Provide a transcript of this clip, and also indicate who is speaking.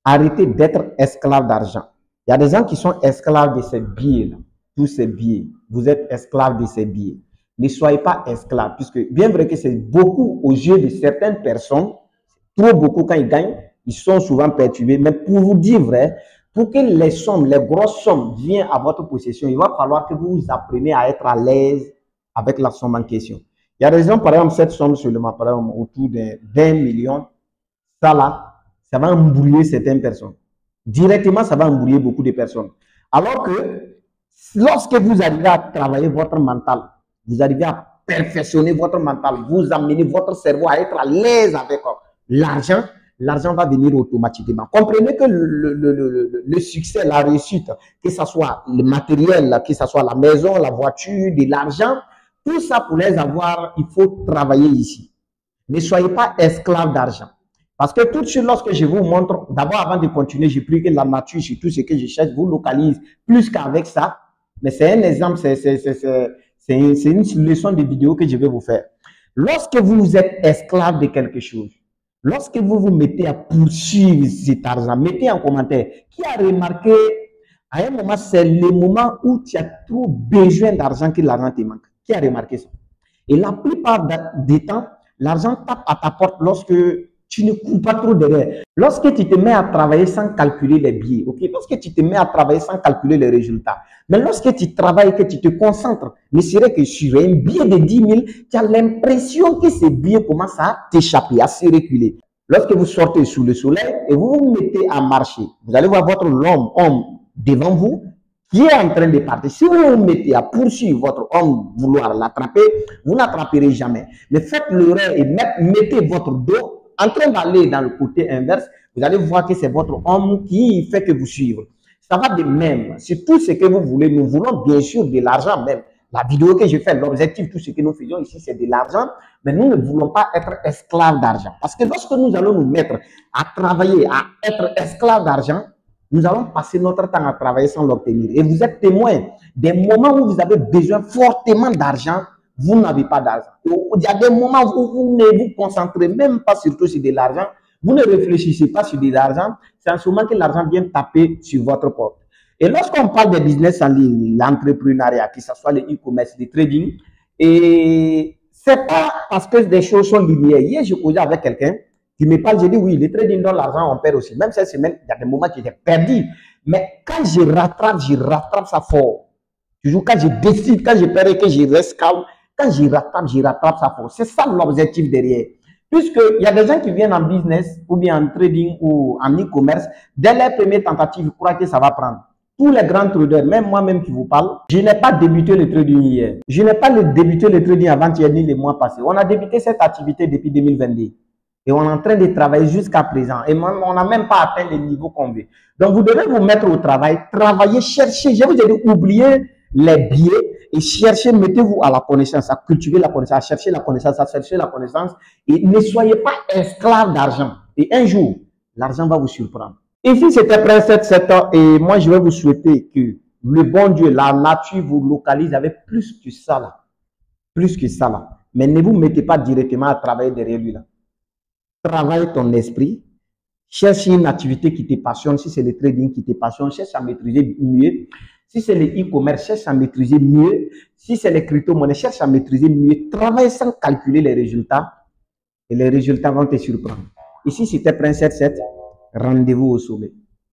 Speaker 1: Arrêtez d'être esclave d'argent. Il y a des gens qui sont esclaves de ces billets-là. Tous ces billets. Vous êtes esclaves de ces billets. Ne soyez pas esclaves, puisque bien vrai que c'est beaucoup aux yeux de certaines personnes, trop beaucoup quand ils gagnent, ils sont souvent perturbés. Mais pour vous dire vrai, pour que les sommes, les grosses sommes viennent à votre possession, il va falloir que vous appreniez à être à l'aise avec la somme en question. Il y a des gens, par exemple, cette somme seulement, par exemple, autour de 20 millions, ça là, ça va embrouiller certaines personnes. Directement, ça va embrouiller beaucoup de personnes. Alors que lorsque vous arrivez à travailler votre mental, vous arrivez à perfectionner votre mental, vous amenez votre cerveau à être à l'aise avec l'argent, l'argent va venir automatiquement. Comprenez que le succès, la réussite, que ce soit le matériel, que ce soit la maison, la voiture, de l'argent, tout ça pour les avoir, il faut travailler ici. Ne soyez pas esclave d'argent. Parce que tout de suite, lorsque je vous montre, d'abord avant de continuer, j'ai pris que la nature, sur tout ce que je cherche, vous localise plus qu'avec ça. Mais c'est un exemple, c'est une leçon de vidéo que je vais vous faire. Lorsque vous êtes esclave de quelque chose, lorsque vous vous mettez à poursuivre cet argent, mettez en commentaire qui a remarqué à un moment, c'est le moment où tu as trop besoin d'argent que l'argent te manque. Qui a remarqué ça? Et la plupart des temps, l'argent tape à ta porte lorsque tu ne cours pas trop derrière. Lorsque tu te mets à travailler sans calculer les billets, ok? Lorsque tu te mets à travailler sans calculer les résultats, mais lorsque tu travailles, que tu te concentres, ne serait que sur un billet de 10 000, tu as l'impression que ces billets commencent à t'échapper, à se reculer. Lorsque vous sortez sous le soleil et vous vous mettez à marcher, vous allez voir votre homme devant vous qui est en train de partir. Si vous vous mettez à poursuivre votre homme, vouloir l'attraper, vous n'attraperez jamais. Mais faites l'erreur et mettez votre dos en train d'aller dans le côté inverse, vous allez voir que c'est votre homme qui fait que vous suivez. Ça va de même. C'est tout ce que vous voulez. Nous voulons bien sûr de l'argent même. La vidéo que je fais, l'objectif, tout ce que nous faisons ici, c'est de l'argent. Mais nous ne voulons pas être esclaves d'argent. Parce que lorsque nous allons nous mettre à travailler, à être esclaves d'argent, nous allons passer notre temps à travailler sans l'obtenir. Et vous êtes témoin des moments où vous avez besoin fortement d'argent, vous n'avez pas d'argent. Il y a des moments où vous ne vous concentrez même pas surtout sur de l'argent, vous ne réfléchissez pas sur de l'argent, c'est en ce moment que l'argent vient taper sur votre porte. Et lorsqu'on parle de business en ligne, l'entrepreneuriat, que ce soit le e-commerce, le trading, et c'est pas parce que des choses sont linéaires. Hier, je causais avec quelqu'un qui me parle, j'ai dit oui, le trading dans l'argent, on perd aussi. Même cette semaine, il y a des moments qui étaient perdus. Mais quand je rattrape ça fort. Toujours quand je décide, quand je perds et que je reste calme, quand je rattrape ça fort. C'est ça l'objectif derrière. Puisqu'il y a des gens qui viennent en business, ou bien en trading, ou en e-commerce, dès les premières tentatives, ils croient que ça va prendre. Tous les grands traders, même moi-même qui vous parle, je n'ai pas débuté le trading hier. Je n'ai pas débuté le trading avant-hier ni les mois passés. On a débuté cette activité depuis 2022. Et on est en train de travailler jusqu'à présent. Et on n'a même pas atteint le niveau qu'on veut. Donc, vous devez vous mettre au travail, travailler, chercher. Je vous ai dit, oubliez les billets et cherchez, mettez-vous à la connaissance, à cultiver la connaissance, à chercher la connaissance, à chercher la connaissance. Et ne soyez pas esclave d'argent. Et un jour, l'argent va vous surprendre. Ici, c'était Prince 7 ans. Et moi, je vais vous souhaiter que le bon Dieu, la nature vous localise avec plus que ça là. Plus que ça là. Mais ne vous mettez pas directement à travailler derrière lui là. Travaille ton esprit, cherche une activité qui te passionne. Si c'est le trading qui te passionne, cherche à maîtriser mieux. Si c'est le e-commerce, cherche à maîtriser mieux. Si c'est les crypto-monnaies, cherche à maîtriser mieux. Travaille sans calculer les résultats et les résultats vont te surprendre. Ici, c'était Prince 7. Rendez-vous au sommet.